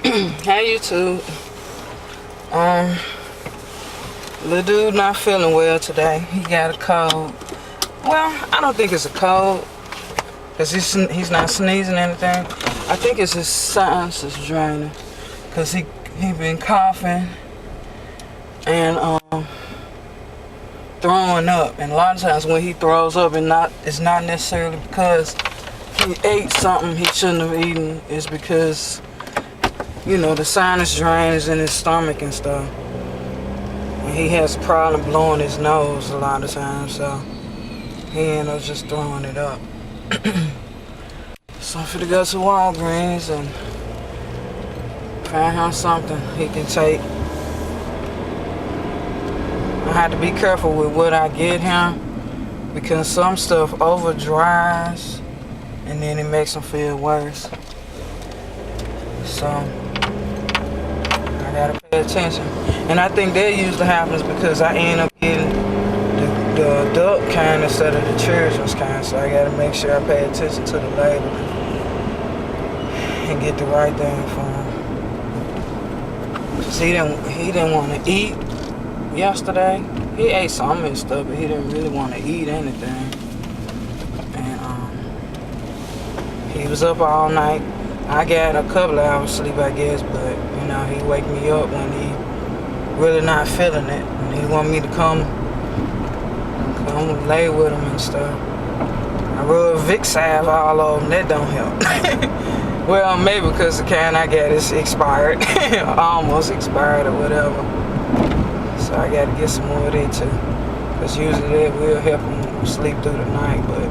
Hey YouTube. Little dude not feeling well today. He got a cold. Well, I don't think it's a cold, cause he's not sneezing or anything. I think it's his sinuses draining, cause he been coughing and throwing up. And a lot of times when he throws up, it's not necessarily because he ate something he shouldn't have eaten. It's because, you know, the sinus drain is in his stomach and stuff. And he has a problem blowing his nose a lot of times, so he ended up just throwing it up. So I'm finna go to Walgreens and find him something he can take. I have to be careful with what I get him, because some stuff over dries and then it makes him feel worse. So I gotta pay attention. And I think that usually happens because I end up getting the adult kind instead of the children's kind. So I gotta make sure I pay attention to the label and get the right thing for him. Cause he didn't want to eat yesterday. He ate some and stuff, but he didn't really want to eat anything. And he was up all night. I got a couple of hours sleep, I guess, but you know, he wake me up when he really not feeling it, and he want me to come lay with him and stuff. I rub Vicks salve all over him. That don't help. Well, maybe because the kind I got is expired, almost expired or whatever. So I got to get some more of that too, because usually that will help him sleep through the night, but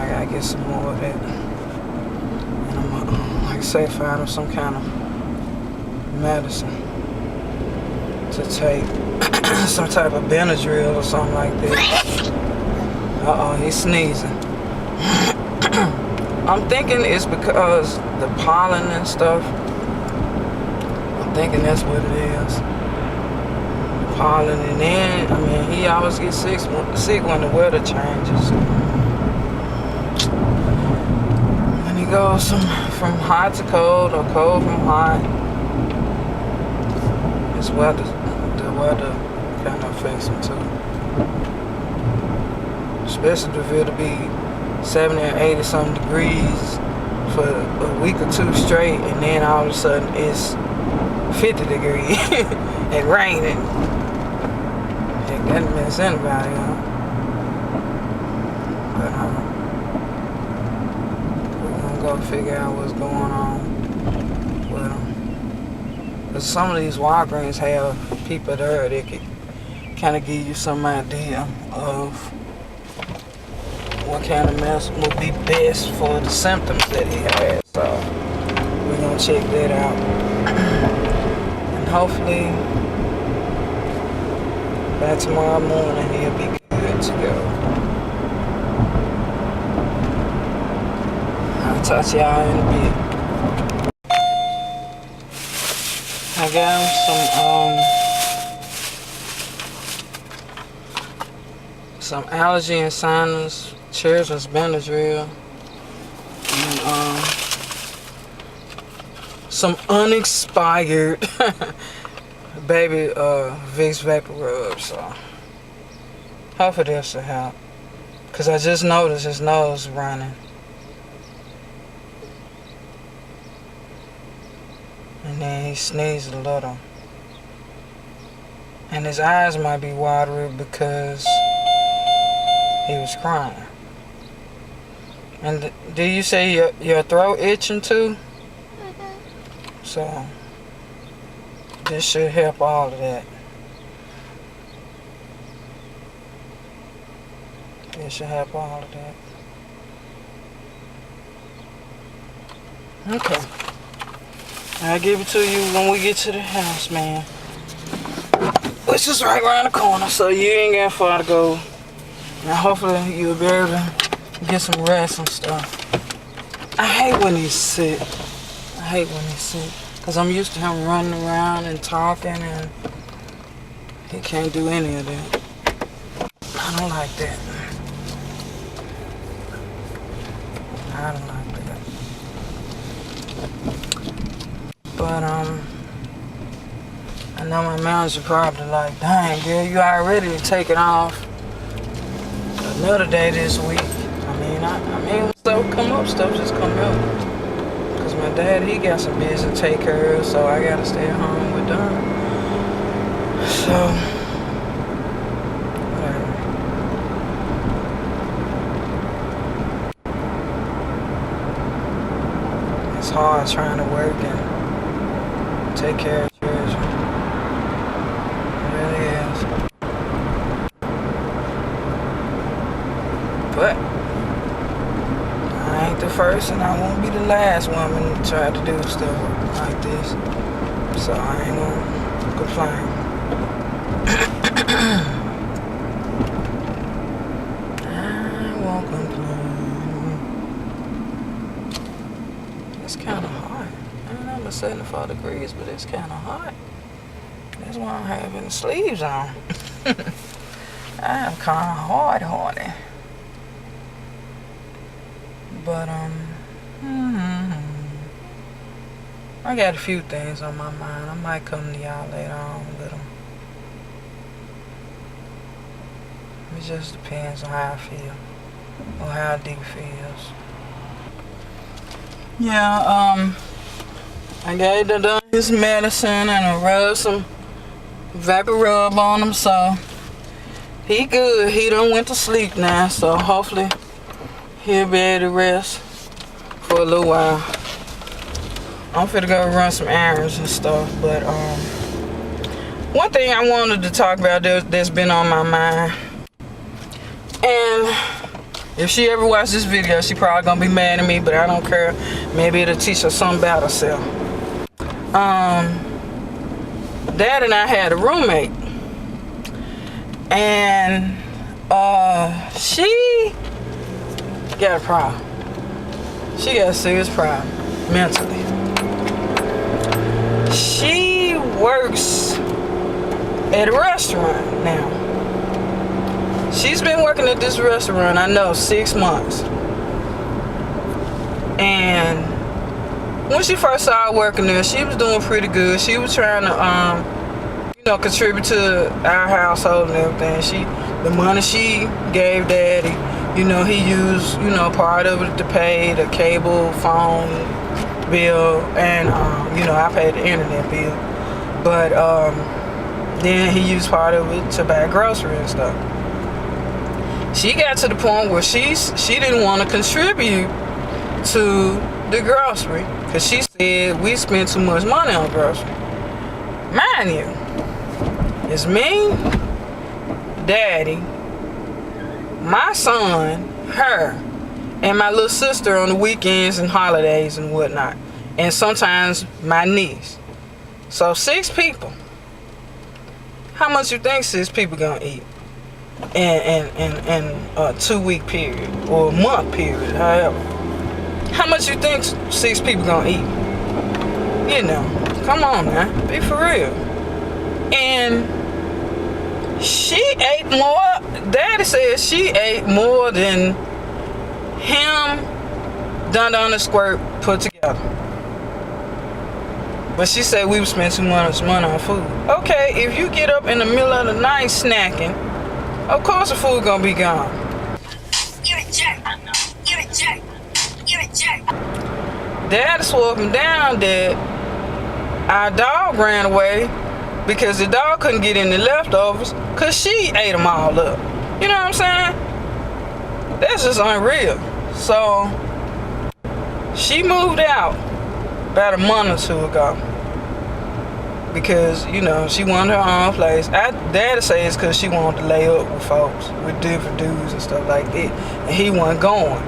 I gotta get some more of that. And I'm gonna, like I say, find him some kind of medicine to take, some type of Benadryl or something like that. Uh-oh, he's sneezing. I'm thinking it's because the pollen and stuff. I'm thinking that's what it is. The pollen, and then, I mean, he always gets sick when the weather changes. When he goes from hot to cold or cold from hot, it's weather. The weather kind of affects him too. Especially if it'll be 70 or 80 something degrees for a week or two straight, and then all of a sudden it's 50 degrees and raining. It doesn't mess anybody up. But we're gonna go figure out what's going on with them. Because some of these Walgreens have people there that can kind of give you some idea of what kind of medicine would be best for the symptoms that he has. So we're gonna check that out. And hopefully by tomorrow morning he'll be good to go. I'll talk to y'all in a bit. I got him some allergy and sinus children's Benadryl, and some unexpired baby Vicks Vapor Rub. So hopefully this will help, because I just noticed his nose running. And then he sneezed a little. And his eyes might be watery because he was crying. And do you say your throat itching too? Mm-hmm. So this should help all of that. It should help all of that. Okay. I'll give it to you when we get to the house, man. Which is right around the corner, so you ain't got far to go. And hopefully you'll be able to get some rest and stuff. I hate when he's sick. Because I'm used to him running around and talking, and he can't do any of that. I don't like that. I don't like that. But I know my manager probably like, dang, girl, you already take it off another day this week. I mean, when stuff come up, stuff just come up. Cause my dad, he got some business to take care of, so I gotta stay at home with them. So, whatever. It's hard trying to work and take care of children. It really is. But I ain't the first and I won't be the last woman to try to do stuff like this. So I ain't gonna complain. I won't complain. It's kind of hot. I remember 74 degrees, but it's kind of hot. That's why I'm having the sleeves on. I am kind of hard-hearted. But, I got a few things on my mind. I might come to y'all later on with them. It just depends on how I feel. Or how Dee feels. Yeah, I gave him his medicine and I rubbed some vapor rub on him, so he good. He done went to sleep now, so hopefully he'll be able to rest for a little while. I'm finna go run some errands and stuff, but one thing I wanted to talk about that's been on my mind, and if she ever watches this video, she probably gonna be mad at me, but I don't care. Maybe it'll teach her something about herself. Dad and I had a roommate, and she got a problem. She got a serious problem mentally. She works at a restaurant now. She's been working at this restaurant, I know, 6 months. And when she first started working there, she was doing pretty good. She was trying to, contribute to our household and everything. The money she gave Daddy, he used, part of it to pay the cable, phone bill, and, I paid the internet bill. But then he used part of it to buy groceries and stuff. She got to the point where she didn't want to contribute to the grocery because she said we spend too much money on grocery. Mind you, it's me, Daddy, my son, her, and my little sister on the weekends and holidays and whatnot, and sometimes my niece. So 6 people. How much you think 6 people gonna eat in a 2-week period or a month period, however? How much you think 6 people gonna eat? Come on now, be for real. And she ate more. Daddy said she ate more than him, Dun and Squirt put together. But she said we would spend too much money on food. Okay, if you get up in the middle of the night snacking, of course the food gonna be gone. You're a jerk. You're a jerk. You're a jerk. Dad swore up and down that our dog ran away because the dog couldn't get any leftovers because she ate them all up. You know what I'm saying? That's just unreal. So she moved out about a month or 2 ago because, she wanted her own place. Daddy says because she wanted to lay up with folks, with different dudes and stuff like that, and he wasn't going.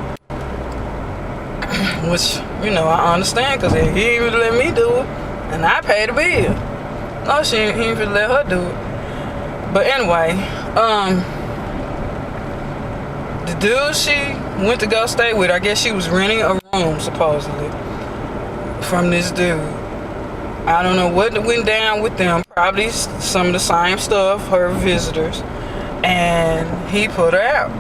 Which, I understand because he didn't even let me do it, and I paid the bill. No, he didn't even let her do it. But anyway, the dude she went to go stay with, I guess she was renting a room, supposedly, from this dude. I don't know what went down with them. Probably some of the same stuff, her visitors. And he put her out.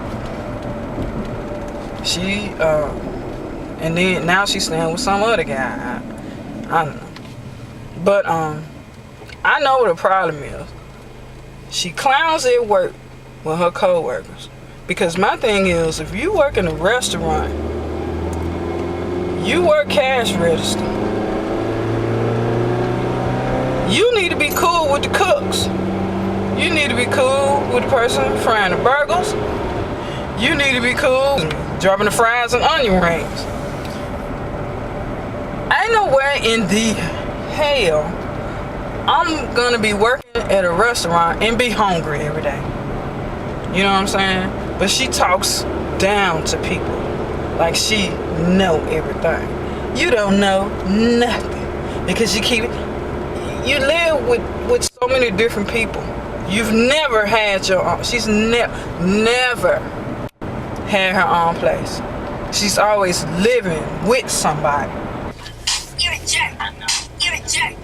And then now she's staying with some other guy. I don't know. But I know what the problem is. She clowns at work with her coworkers. Because my thing is, if you work in a restaurant, you work cash register, you need to be cool with the cooks. You need to be cool with the person frying the burgers. You need to be cool dropping the fries and onion rings. Ain't nowhere in the hell I'm gonna be working at a restaurant and be hungry every day. You know what I'm saying? But she talks down to people like she know everything. You don't know nothing because you live with so many different people. You've never had your own. She's never had her own place. She's always living with somebody. You're a jerk. I know. You're a jerk.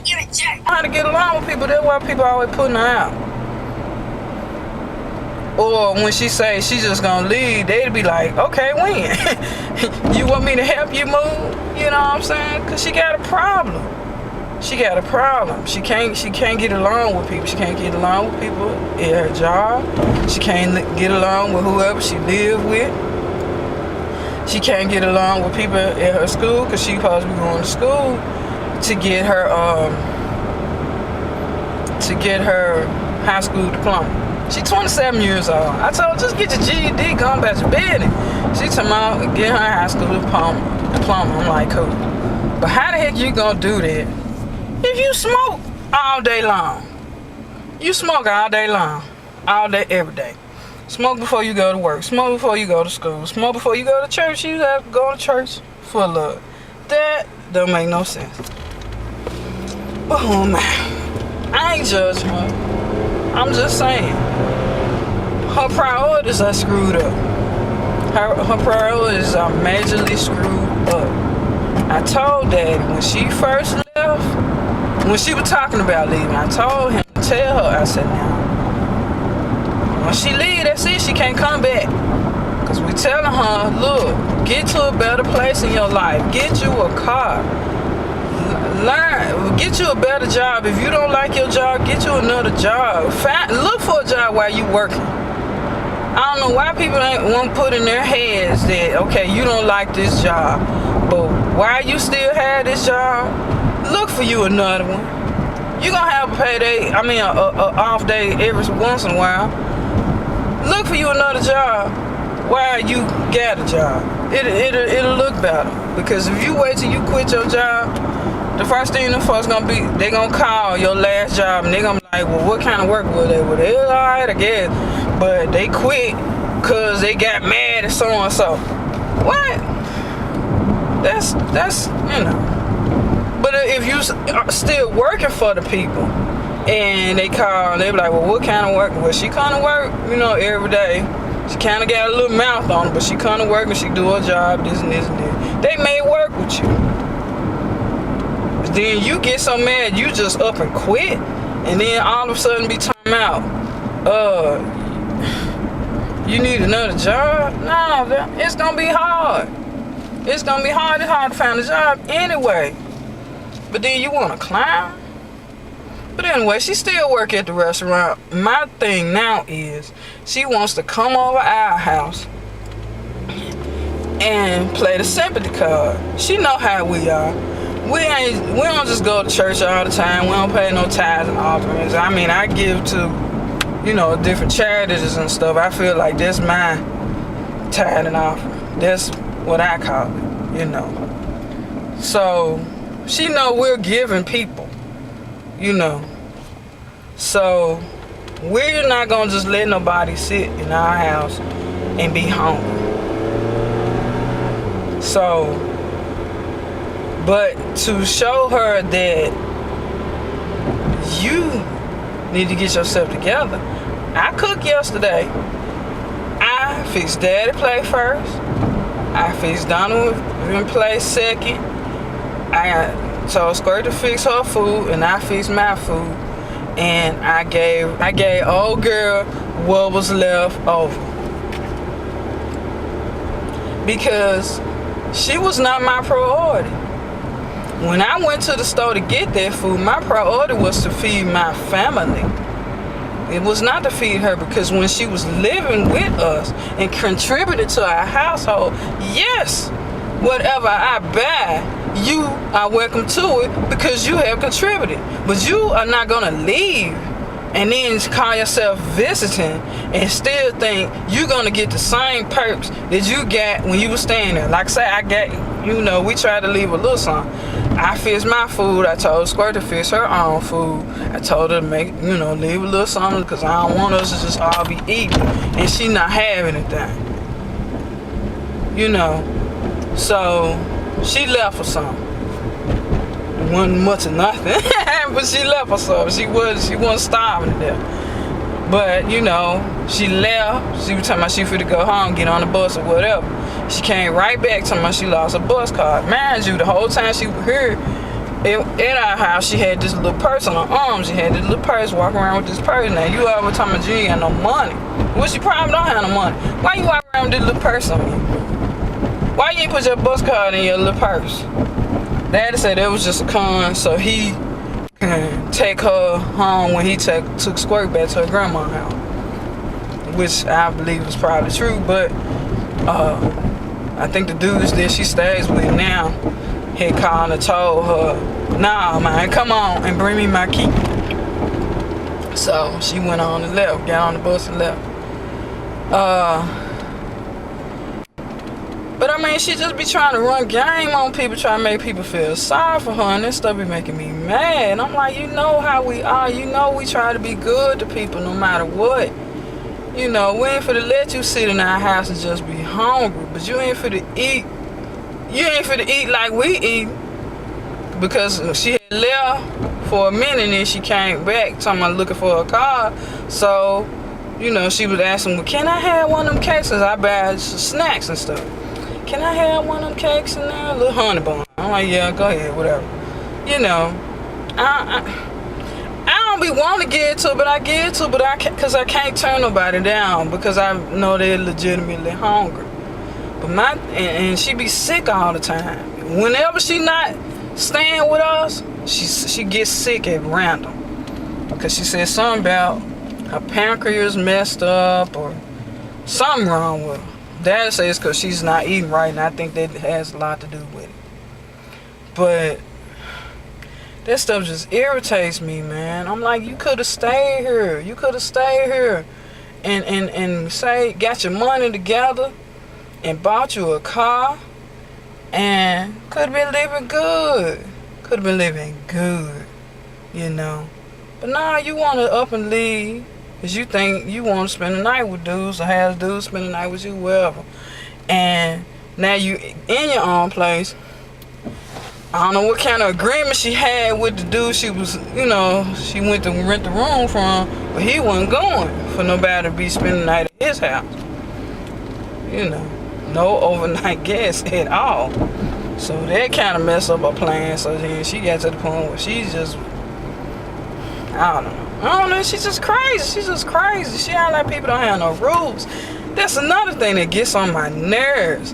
You're a jerk. How to get along with people, that's why people always putting her out. Or when she say she just gonna leave, they'd be like, okay, when? You want me to help you move? You know what I'm saying? Cause she got a problem. She got a problem. She can't get along with people. She can't get along with people at her job. She can't get along with whoever she live with. She can't get along with people at her school because she's supposed to be going to school to get her high school diploma. She's 27 years old. I told her, just get your GED, go on back to bed. She talking about get her high school diploma. I'm like, cool. But how the heck you gonna do that if you smoke all day long? You smoke all day long. All day, every day. Smoke before you go to work. Smoke before you go to school. Smoke before you go to church. You have to go to church for love. That don't make no sense. But oh man, I ain't judging her. I'm just saying. Her priorities are screwed up. Her priorities are majorly screwed up. I told Daddy when she first left, when she was talking about leaving, I told him to tell her, I said, now, when she leave, that's it, she can't come back. Because we telling her, look, get to a better place in your life. Get you a car. Learn, get you a better job. If you don't like your job, get you another job. Look for a job while you working. I don't know why people ain't want to put in their heads that, okay, you don't like this job, but while you still have this job, look for you another one. You're going to have a payday, a off day every once in a while. Look for you another job while you got a job. It'll look better. Because if you wait till you quit your job, the first thing them folks gonna be, they gonna call your last job and they gonna be like, well, what kind of work were they? Well, they alright, I guess. But they quit because they got mad at so and so. What? That's you know. But if you still working for the people and they call and they be like, well, what kind of work? Well, she kind of work, every day. She kind of got a little mouth on her, but she kind of work and she do her job, this and this and this. They may work with you. Then you get so mad, you just up and quit, and then all of a sudden be talking out, you need another job? No, it's gonna be hard. It's gonna be hard. It's hard to find a job anyway. But then you wanna clown? But anyway, she still work at the restaurant. My thing now is she wants to come over our house and play the sympathy card. She know how we are. We don't just go to church all the time. We don't pay no tithes and offerings. I give to, different charities and stuff. I feel like that's my tithe and offering. That's what I call it, So she know we're giving people, So we're not gonna just let nobody sit in our house and be hungry. So, but to show her that you need to get yourself together. I cooked yesterday. I fixed Daddy plate first. I fixed Donovan plate second. I told Skirt to fix her food, and I fixed my food. And I gave old girl what was left over. Because she was not my priority. When I went to the store to get that food, my priority was to feed my family. It was not to feed her, because when she was living with us and contributed to our household, yes, whatever I buy, you are welcome to it because you have contributed. But you are not going to leave and then call yourself visiting and still think you're going to get the same perks that you got when you were staying there. Like I say, I got, we tried to leave a little something. I fixed my food. I told Squirt to fix her own food. I told her to make, leave a little something because I don't want us to just all be eating and she not have anything. So she left for something. It wasn't much of nothing, but she left for something. She wasn't starving to death. But, she left. She was talking about she finna go home, get on the bus or whatever. She came right back talking about she lost her bus card. Mind you, the whole time she was here in our house, she had this little purse on her arm. She had this little purse, walking around with this purse. Now, you always talking about you ain't got no money. Well, she probably don't have no money. Why you walking around with this little purse on you? Why you ain't put your bus card in your little purse? Daddy said it was just a con, so he can take her home when he took Squirt back to her grandma's house. Which I believe is probably true, but I think the dudes that she stays with now had called and told her, nah, man, come on and bring me my key. So she went on and left, got on the bus and left. But I mean, she just be trying to run game on people, trying to make people feel sorry for her, and that stuff be making me mad. And I'm like, you know how we are. We try to be good to people no matter what. We ain't finna let you sit in our house and just be hungry, but you ain't finna eat. You ain't finna eat like we eat, because she had left for a minute and then she came back talking about looking for a car. So, she was asking, well, can I have one of them cakes? 'Cause I buy snacks and stuff. Can I have one of them cakes in there? A little honey bun. I'm like, yeah, go ahead, whatever. I don't be wanting to get to it, but I get to it, but because I can't turn nobody down because I know they're legitimately hungry. But and she be sick all the time. Whenever she not staying with us, she gets sick at random. Because she said something about her pancreas messed up or something wrong with her. Dad says because she's not eating right, and I think that has a lot to do with it. But that stuff just irritates me, man. I'm like, you could have stayed here. You could have stayed here and say, got your money together and bought you a car and could have been living good. Could have been living good, But now you want to up and leave because you think you want to spend the night with dudes or have dudes spend the night with you, wherever. And now you in your own place. I don't know what kind of agreement she had with the dude she was, she went to rent the room from, but he wasn't going for nobody to be spending the night at his house. No overnight guests at all. So that kind of messed up her plan. So then she got to the point where she's just, I don't know, she's just crazy. She act like people don't have no rules. That's another thing that gets on my nerves.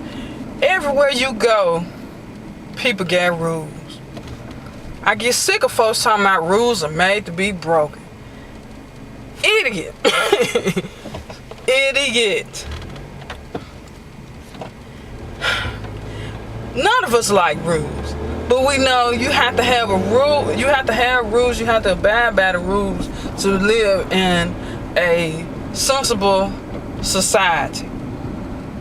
Everywhere you go, people got rules. I get sick of folks talking about rules are made to be broken. Idiot. Idiot. None of us like rules. But we know you have to have a rule. You have to have rules. You have to abide by the rules to live in a sensible society.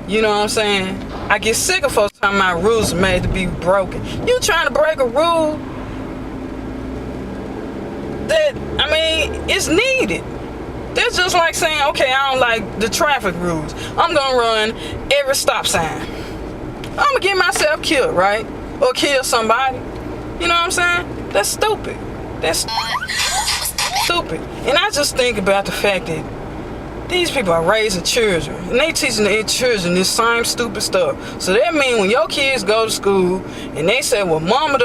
You know what I'm saying? I get sick of folks talking about rules are made to be broken. You trying to break a rule that, it's needed. That's just like saying, okay, I don't like the traffic rules. I'm going to run every stop sign. I'm going to get myself killed, right? Or kill somebody. You know what I'm saying? That's stupid. That's stupid. And I just think about the fact that these people are raising children, and they teaching their children this same stupid stuff. So that means when your kids go to school and they say, well, mama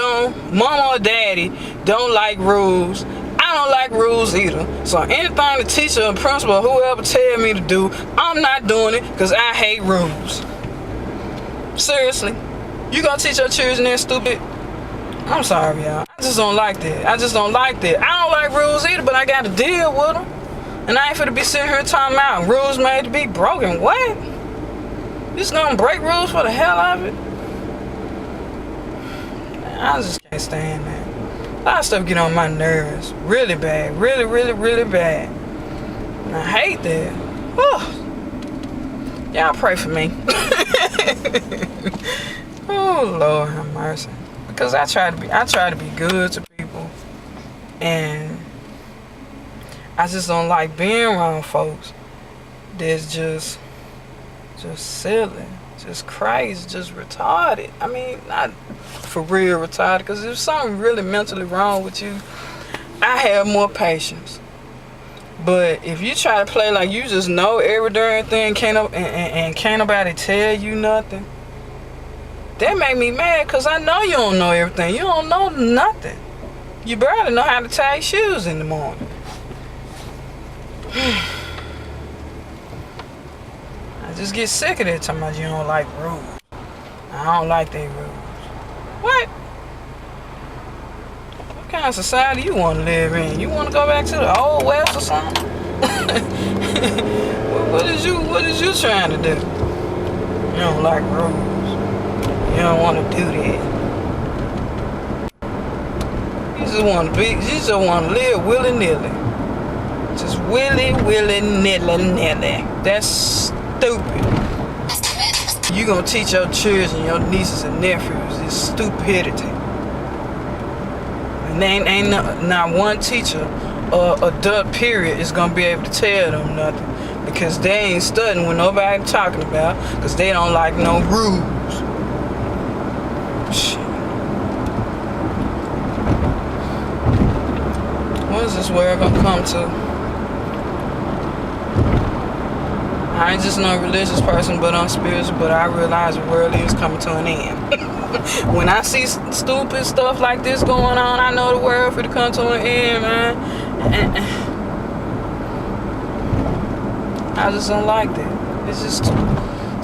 or daddy don't like rules, I don't like rules either. So anything the teacher or principal or whoever tell me to do, I'm not doing it because I hate rules. Seriously, you gonna teach your children that stupid I'm sorry, y'all. I just don't like that. I just don't like that. I don't like rules either, but I got to deal with them. And I ain't finna be sitting here talking about rules made to be broken. What? You just gonna break rules for the hell of it? I just can't stand that. A lot of stuff get on my nerves. Really bad. Really, really, really bad. And I hate that. Whew. Y'all pray for me. Oh, Lord have mercy. Because I try to be good to people. And I just don't like being around folks that's just silly, just crazy, just retarded. I mean, not for real retarded, because if something really mentally wrong with you, I have more patience. But if you try to play like you just know every darn thing, and can't nobody tell you nothing, that make me mad, because I know you don't know everything. You don't know nothing. You barely know how to tie your shoes in the morning. I just get sick of that talking about you don't like rules. I don't like their rules. What? What kind of society you want to live in? You want to go back to the old west or something? What is you trying to do? You don't like rules. You don't want to do that. You just want to live willy-nilly. Just willy-nilly. That's stupid. You gonna teach your children, your nieces and nephews this stupidity. And ain't not one teacher or adult period is gonna be able to tell them nothing, because they ain't studying what nobody talking about, because they don't like no rules. Shit. What is this world gonna come to? I ain't just no religious person, but I'm spiritual, but I realize the world is coming to an end. When I see stupid stuff like this going on, I know the world for to come to an end, man. And I just don't like that. It's just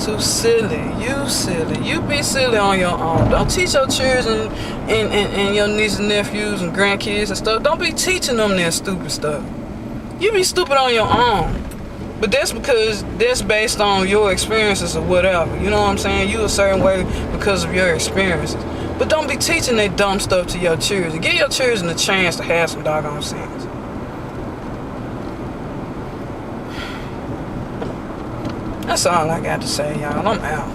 too silly. You silly. You be silly on your own. Don't teach your children and your nieces and nephews and grandkids and stuff. Don't be teaching them that stupid stuff. You be stupid on your own. But that's because that's based on your experiences or whatever. You know what I'm saying? You a certain way because of your experiences. But don't be teaching that dumb stuff to your children. Give your children a chance to have some doggone sense. That's all I got to say, y'all. I'm out.